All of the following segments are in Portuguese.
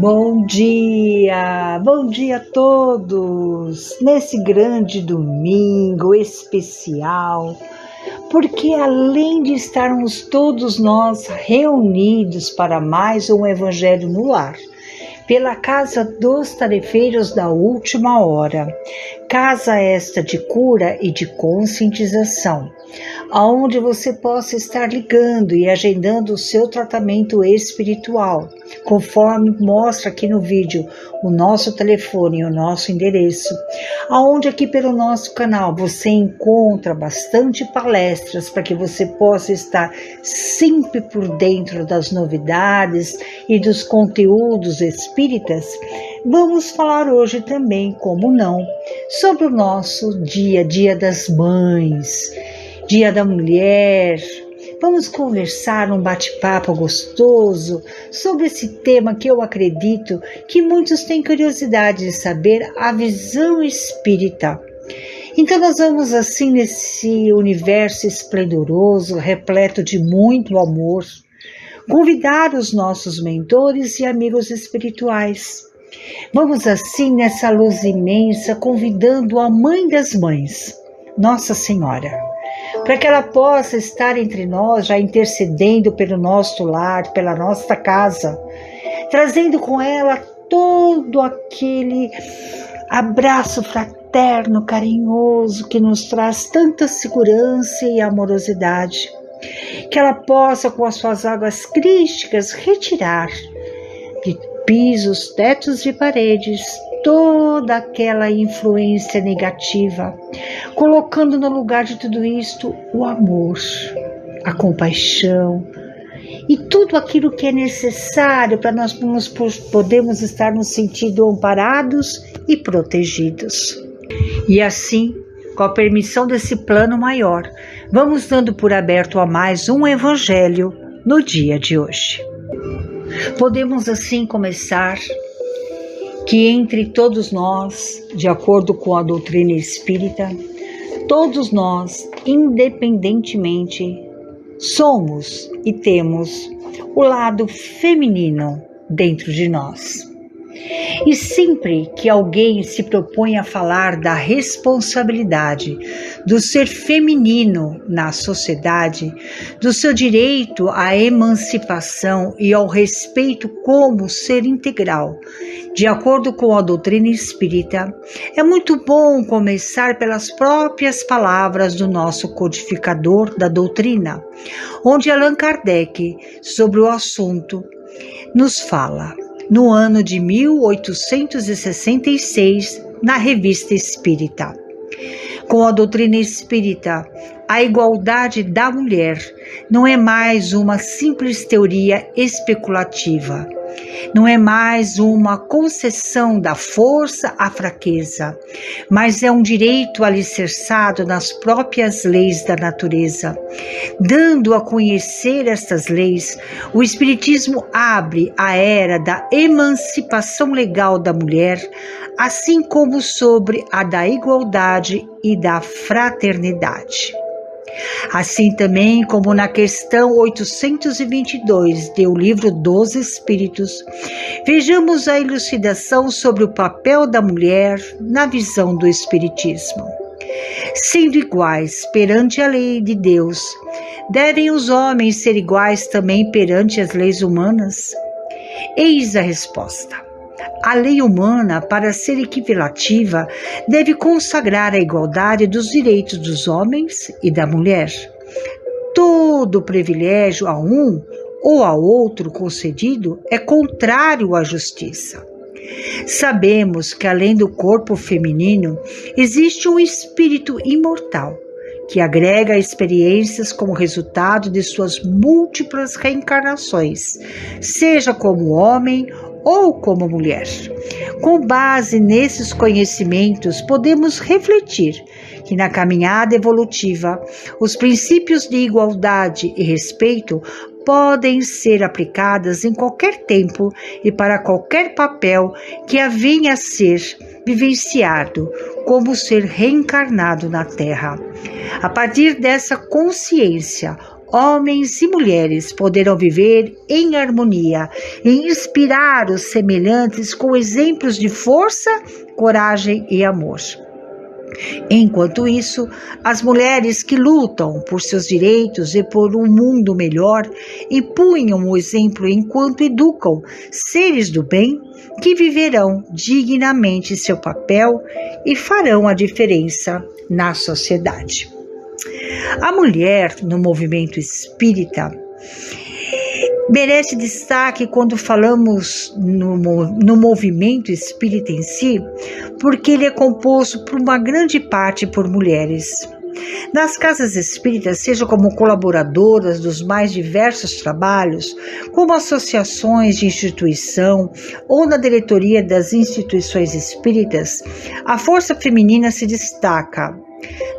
Bom dia a todos, nesse grande domingo especial, porque além de estarmos todos nós reunidos para mais um Evangelho no Lar, pela Casa dos Tarefeiros da Última Hora, casa esta de cura e de conscientização, aonde você possa estar ligando e agendando o seu tratamento espiritual, conforme mostra aqui no vídeo o nosso telefone e o nosso endereço, aonde aqui pelo nosso canal você encontra bastante palestras para que você possa estar sempre por dentro das novidades e dos conteúdos espíritas. Vamos falar hoje também, como não, sobre o nosso Dia das Mães, Dia da Mulher. Vamos conversar um bate-papo gostoso sobre esse tema que eu acredito que muitos têm curiosidade de saber, a visão espírita. Então nós vamos assim nesse universo esplendoroso, repleto de muito amor, convidar os nossos mentores e amigos espirituais. Vamos assim nessa luz imensa, convidando a Mãe das Mães, Nossa Senhora, para que ela possa estar entre nós, já intercedendo pelo nosso lar, pela nossa casa, trazendo com ela todo aquele abraço fraterno, carinhoso, que nos traz tanta segurança e amorosidade. Que ela possa, com as suas águas crísticas, retirar de pisos, tetos e paredes toda aquela influência negativa, colocando no lugar de tudo isto o amor, a compaixão e tudo aquilo que é necessário para nós podermos estar no sentido amparados e protegidos. E assim, com a permissão desse plano maior, vamos dando por aberto a mais um Evangelho no dia de hoje. Podemos assim começar que entre todos nós, de acordo com a doutrina espírita, todos nós, independentemente, somos e temos o lado feminino dentro de nós. E sempre que alguém se propõe a falar da responsabilidade do ser feminino na sociedade, do seu direito à emancipação e ao respeito como ser integral, de acordo com a doutrina espírita, é muito bom começar pelas próprias palavras do nosso codificador da doutrina, onde Allan Kardec, sobre o assunto, nos fala. No ano de 1866, na Revista Espírita. Com a doutrina espírita, a igualdade da mulher não é mais uma simples teoria especulativa, não é mais uma concessão da força à fraqueza, mas é um direito alicerçado nas próprias leis da natureza. Dando a conhecer estas leis, o Espiritismo abre a era da emancipação legal da mulher, assim como sobre a da igualdade e da fraternidade. Assim também como na questão 822 do Livro dos Espíritos, vejamos a elucidação sobre o papel da mulher na visão do Espiritismo. Sendo iguais perante a lei de Deus, devem os homens ser iguais também perante as leis humanas? Eis a resposta. A lei humana, para ser equivalativa, deve consagrar a igualdade dos direitos dos homens e da mulher. Todo privilégio a um ou a outro concedido é contrário à justiça. Sabemos que além do corpo feminino, existe um espírito imortal, que agrega experiências como resultado de suas múltiplas reencarnações, seja como homem ou como mulher. Com base nesses conhecimentos, podemos refletir que na caminhada evolutiva, os princípios de igualdade e respeito podem ser aplicadas em qualquer tempo e para qualquer papel que a venha a ser vivenciado como ser reencarnado na Terra. A partir dessa consciência, homens e mulheres poderão viver em harmonia e inspirar os semelhantes com exemplos de força, coragem e amor. Enquanto isso, as mulheres que lutam por seus direitos e por um mundo melhor empunham o exemplo enquanto educam seres do bem que viverão dignamente seu papel e farão a diferença na sociedade. A mulher no movimento espírita merece destaque quando falamos no movimento espírita em si, porque ele é composto por uma grande parte por mulheres. Nas casas espíritas, seja como colaboradoras dos mais diversos trabalhos, como associações de instituição ou na diretoria das instituições espíritas, a força feminina se destaca.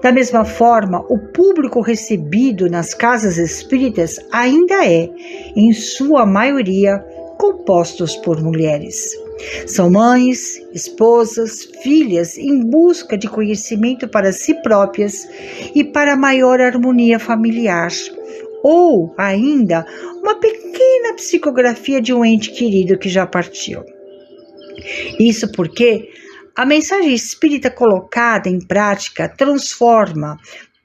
Da mesma forma, o público recebido nas casas espíritas ainda é, em sua maioria, compostos por mulheres. São mães, esposas, filhas em busca de conhecimento para si próprias e para maior harmonia familiar, ou ainda uma pequena psicografia de um ente querido que já partiu. Isso porque a mensagem espírita colocada em prática transforma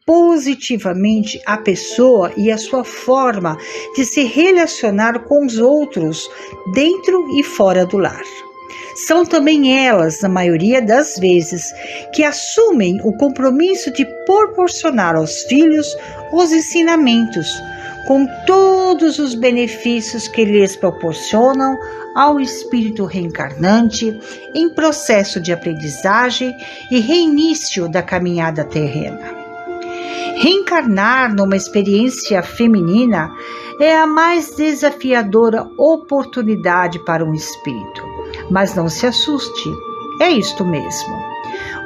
positivamente a pessoa e a sua forma de se relacionar com os outros dentro e fora do lar. São também elas, na maioria das vezes, que assumem o compromisso de proporcionar aos filhos os ensinamentos, com todos os benefícios que lhes proporcionam ao espírito reencarnante em processo de aprendizagem e reinício da caminhada terrena. Reencarnar numa experiência feminina é a mais desafiadora oportunidade para um espírito. Mas não se assuste, é isto mesmo.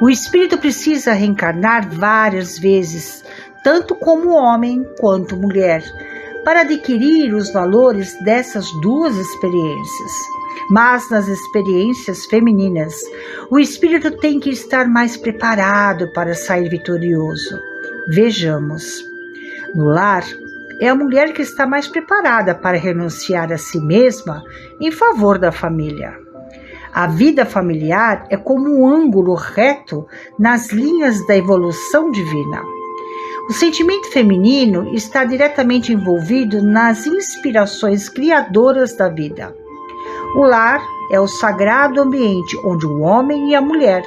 O espírito precisa reencarnar várias vezes, tanto como homem quanto mulher, para adquirir os valores dessas duas experiências. Mas nas experiências femininas, o espírito tem que estar mais preparado para sair vitorioso. Vejamos. No lar, é a mulher que está mais preparada para renunciar a si mesma em favor da família. A vida familiar é como um ângulo reto nas linhas da evolução divina. O sentimento feminino está diretamente envolvido nas inspirações criadoras da vida. O lar é o sagrado ambiente onde o homem e a mulher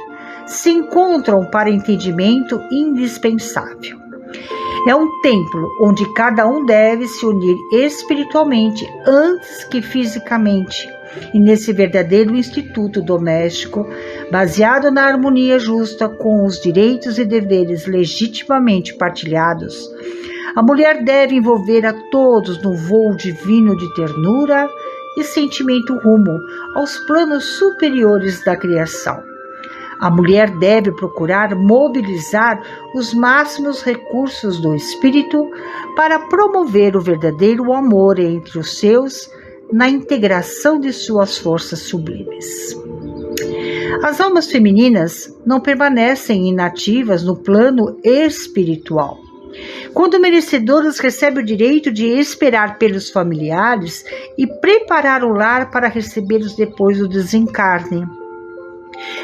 se encontram para entendimento indispensável. É um templo onde cada um deve se unir espiritualmente antes que fisicamente. E nesse verdadeiro instituto doméstico, baseado na harmonia justa com os direitos e deveres legitimamente partilhados, a mulher deve envolver a todos no voo divino de ternura e sentimento rumo aos planos superiores da criação. A mulher deve procurar mobilizar os máximos recursos do espírito para promover o verdadeiro amor entre os seus, na integração de suas forças sublimes. As almas femininas não permanecem inativas no plano espiritual. Quando merecedoras recebem o direito de esperar pelos familiares e preparar o lar para recebê-los depois do desencarne.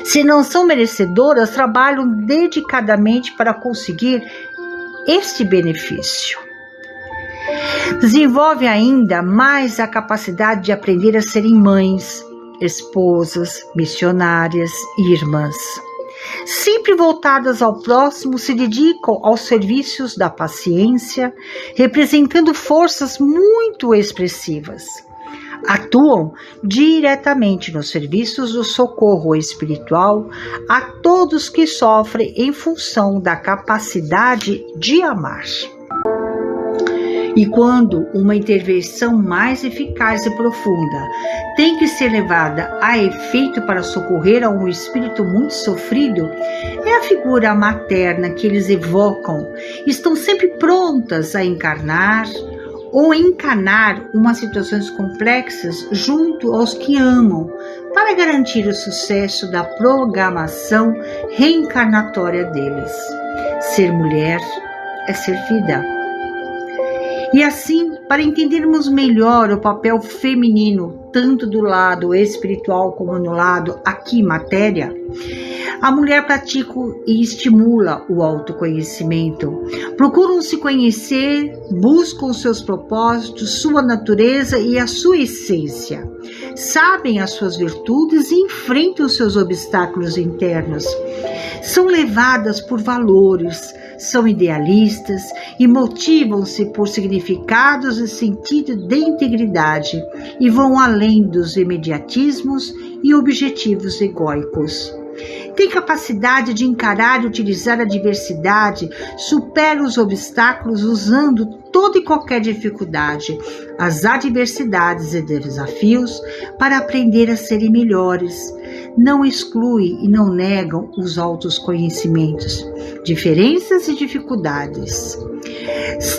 Se não são merecedoras, trabalham dedicadamente para conseguir este benefício. Desenvolve ainda mais a capacidade de aprender a serem mães, esposas, missionárias e irmãs. Sempre voltadas ao próximo, se dedicam aos serviços da paciência, representando forças muito expressivas. Atuam diretamente nos serviços do socorro espiritual a todos que sofrem em função da capacidade de amar. E quando uma intervenção mais eficaz e profunda tem que ser levada a efeito para socorrer a um espírito muito sofrido, é a figura materna que eles evocam. Estão sempre prontas a encarnar ou encanar umas situações complexas junto aos que amam, para garantir o sucesso da programação reencarnatória deles. Ser mulher é ser vida. E assim, para entendermos melhor o papel feminino, tanto do lado espiritual como no lado aqui matéria, a mulher pratica e estimula o autoconhecimento. Procuram se conhecer, buscam seus propósitos, sua natureza e a sua essência. Sabem as suas virtudes e enfrentam os seus obstáculos internos. São levadas por valores, são idealistas e motivam-se por significados e sentido de integridade e vão além dos imediatismos e objetivos egóicos. Tem capacidade de encarar e utilizar a diversidade, supera os obstáculos usando toda e qualquer dificuldade, as adversidades e desafios para aprender a serem melhores. Não exclui e não negam os altos conhecimentos, diferenças e dificuldades.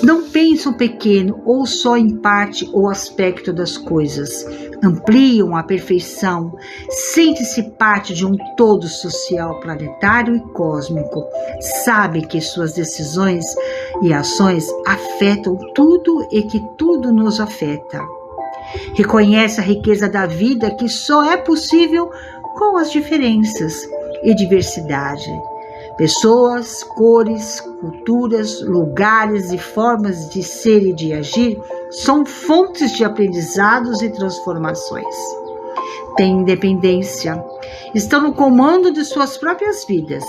Não pensam pequeno ou só em parte ou aspecto das coisas. Ampliam a perfeição, sente-se parte de um todo social, planetário e cósmico. Sabe que suas decisões e ações afetam tudo e que tudo nos afeta. Reconhece a riqueza da vida que só é possível com as diferenças e diversidade. Pessoas, cores, culturas, lugares e formas de ser e de agir são fontes de aprendizados e transformações. Têm independência, estão no comando de suas próprias vidas,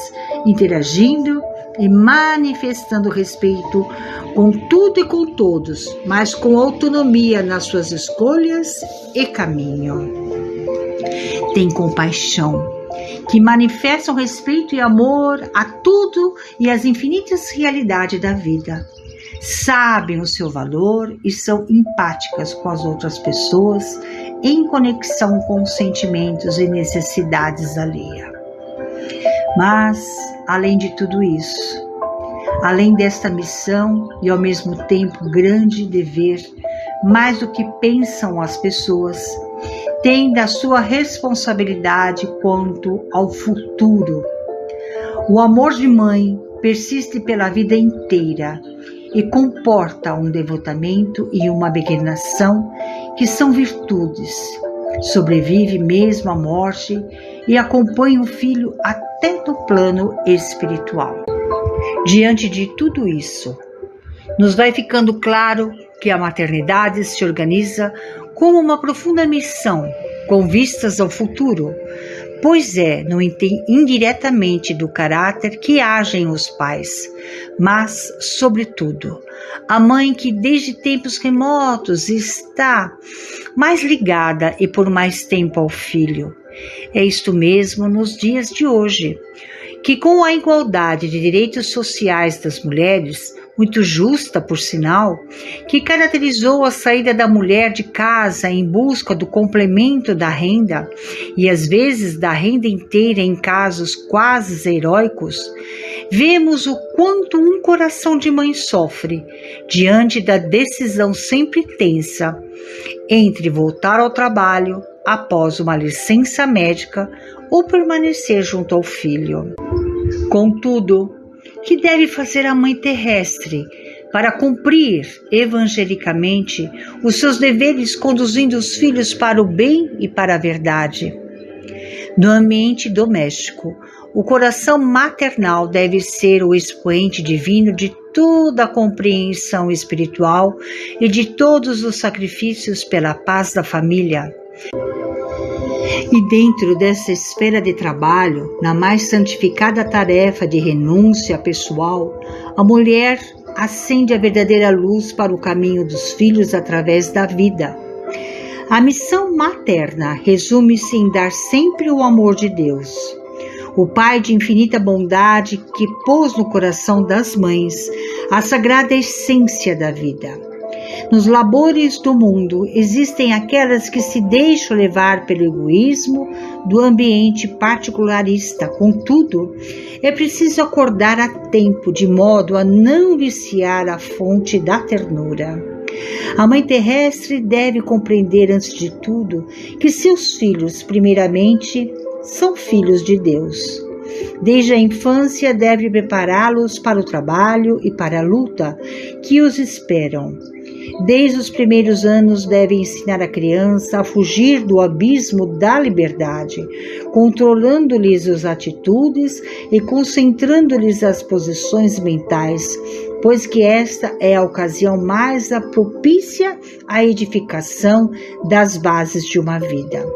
interagindo e manifestando respeito com tudo e com todos, mas com autonomia nas suas escolhas e caminho. Têm compaixão, que manifestam respeito e amor a tudo e às infinitas realidades da vida. Sabem o seu valor e são empáticas com as outras pessoas, em conexão com os sentimentos e necessidades alheias. Mas, além de tudo isso, além desta missão e ao mesmo tempo grande dever, mais do que pensam as pessoas, tem da sua responsabilidade quanto ao futuro. O amor de mãe persiste pela vida inteira e comporta um devotamento e uma abnegação que são virtudes. Sobrevive mesmo à morte e acompanha o filho até no plano espiritual. Diante de tudo isso, nos vai ficando claro que a maternidade se organiza como uma profunda missão com vistas ao futuro, pois é indiretamente do caráter que agem os pais, mas, sobretudo, a mãe que desde tempos remotos está mais ligada e por mais tempo ao filho. É isto mesmo nos dias de hoje, que com a igualdade de direitos sociais das mulheres, muito justa, por sinal, que caracterizou a saída da mulher de casa em busca do complemento da renda e às vezes da renda inteira em casos quase heróicos, vemos o quanto um coração de mãe sofre diante da decisão sempre tensa entre voltar ao trabalho após uma licença médica ou permanecer junto ao filho. Contudo, que deve fazer a mãe terrestre para cumprir evangelicamente os seus deveres, conduzindo os filhos para o bem e para a verdade? No ambiente doméstico, o coração maternal deve ser o expoente divino de toda a compreensão espiritual e de todos os sacrifícios pela paz da família. E dentro dessa esfera de trabalho, na mais santificada tarefa de renúncia pessoal, a mulher acende a verdadeira luz para o caminho dos filhos através da vida. A missão materna resume-se em dar sempre o amor de Deus, o Pai de infinita bondade que pôs no coração das mães a sagrada essência da vida. Nos labores do mundo existem aquelas que se deixam levar pelo egoísmo do ambiente particularista. Contudo, é preciso acordar a tempo, de modo a não viciar a fonte da ternura. A mãe terrestre deve compreender, antes de tudo, que seus filhos, primeiramente, são filhos de Deus. Desde a infância deve prepará-los para o trabalho e para a luta que os esperam. Desde os primeiros anos deve ensinar a criança a fugir do abismo da liberdade, controlando-lhes as atitudes e concentrando-lhes as posições mentais, pois que esta é a ocasião mais propícia à edificação das bases de uma vida.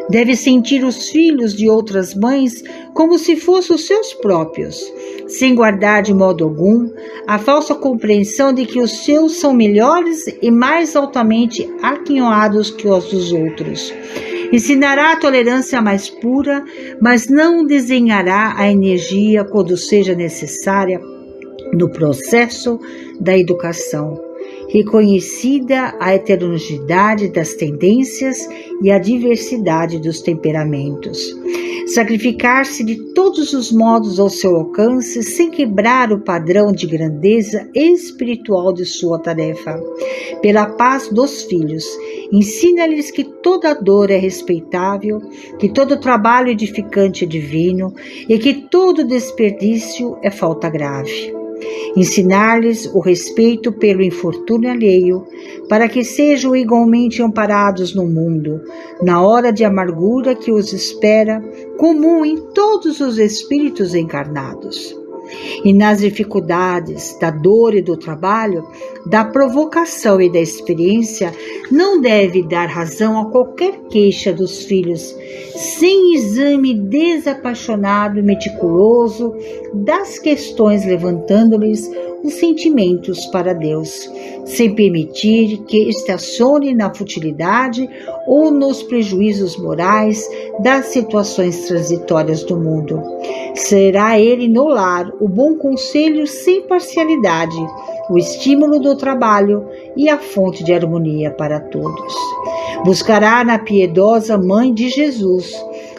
Deve sentir os filhos de outras mães como se fossem os seus próprios, sem guardar de modo algum a falsa compreensão de que os seus são melhores e mais altamente aquinhoados que os dos outros. Ensinará a tolerância mais pura, mas não desenhará a energia quando seja necessária no processo da educação. Reconhecida a heterogeneidade das tendências e a diversidade dos temperamentos. Sacrificar-se de todos os modos ao seu alcance, sem quebrar o padrão de grandeza espiritual de sua tarefa. Pela paz dos filhos, ensina-lhes que toda dor é respeitável, que todo trabalho edificante é divino e que todo desperdício é falta grave. Ensinar-lhes o respeito pelo infortúnio alheio, para que sejam igualmente amparados no mundo, na hora de amargura que os espera, comum em todos os espíritos encarnados. E nas dificuldades, da dor e do trabalho, da provocação e da experiência, não deve dar razão a qualquer queixa dos filhos, sem exame desapaixonado e meticuloso das questões, levantando-lhes os sentimentos para Deus, sem permitir que estacione na futilidade ou nos prejuízos morais das situações transitórias do mundo. Será ele no lar o bom conselho sem parcialidade, o estímulo do trabalho e a fonte de harmonia para todos. Buscará na piedosa Mãe de Jesus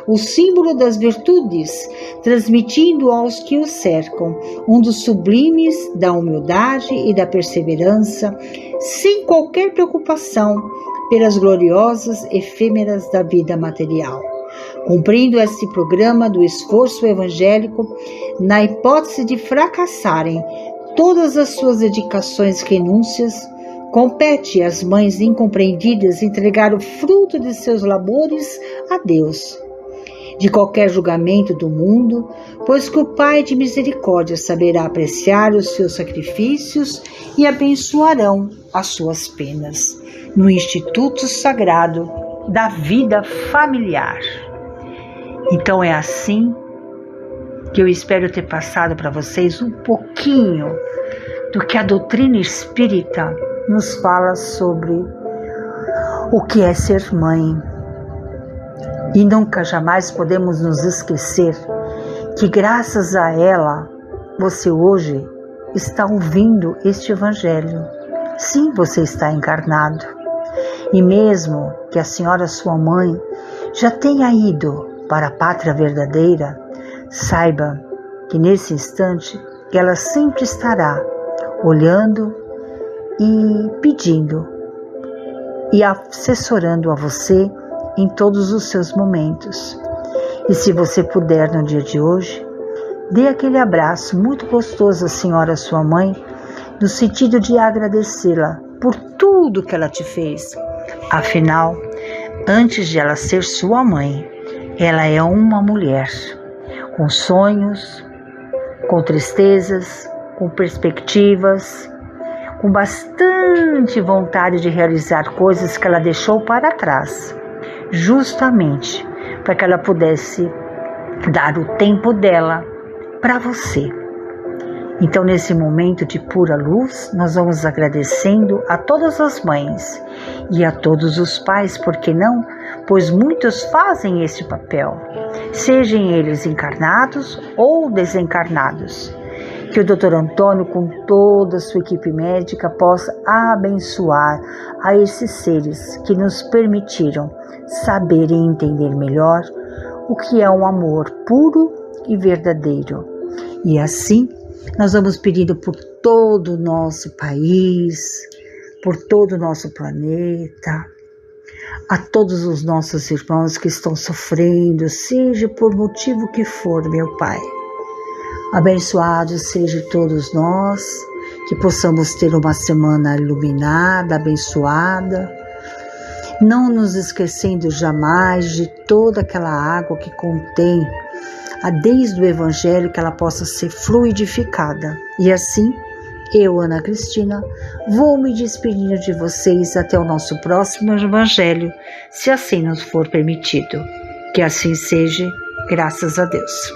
o símbolo das virtudes, transmitindo aos que o cercam um dos sublimes da humildade e da perseverança, sem qualquer preocupação pelas gloriosas efêmeras da vida material. Cumprindo este programa do esforço evangélico, na hipótese de fracassarem todas as suas dedicações e renúncias, compete às mães incompreendidas entregar o fruto de seus labores a Deus, de qualquer julgamento do mundo, pois que o Pai de misericórdia saberá apreciar os seus sacrifícios e abençoarão as suas penas, no Instituto Sagrado da Vida Familiar. Então é assim que eu espero ter passado para vocês um pouquinho do que a doutrina espírita nos fala sobre o que é ser mãe. E nunca jamais podemos nos esquecer que graças a ela você hoje está ouvindo este evangelho. Sim, você está encarnado. E mesmo que a senhora sua mãe já tenha ido para a pátria verdadeira, saiba que nesse instante ela sempre estará olhando e pedindo e assessorando a você em todos os seus momentos. E se você puder no dia de hoje, dê aquele abraço muito gostoso à senhora sua mãe, no sentido de agradecê-la por tudo que ela te fez. Afinal, antes de ela ser sua mãe, ela é uma mulher, com sonhos, com tristezas, com perspectivas, com bastante vontade de realizar coisas que ela deixou para trás, justamente para que ela pudesse dar o tempo dela para você. Então, nesse momento de pura luz, nós vamos agradecendo a todas as mães e a todos os pais, por que não? Pois muitos fazem esse papel, sejam eles encarnados ou desencarnados. Que o Dr. Antônio, com toda a sua equipe médica, possa abençoar a esses seres que nos permitiram saber e entender melhor o que é um amor puro e verdadeiro. E assim, nós vamos pedindo por todo o nosso país, por todo o nosso planeta, a todos os nossos irmãos que estão sofrendo, seja por motivo que for, meu Pai. Abençoados sejam todos nós, que possamos ter uma semana iluminada, abençoada, não nos esquecendo jamais de toda aquela água que contém, desde o Evangelho, que ela possa ser fluidificada. E assim, eu, Ana Cristina, vou me despedindo de vocês até o nosso próximo Evangelho, se assim nos for permitido. Que assim seja, graças a Deus.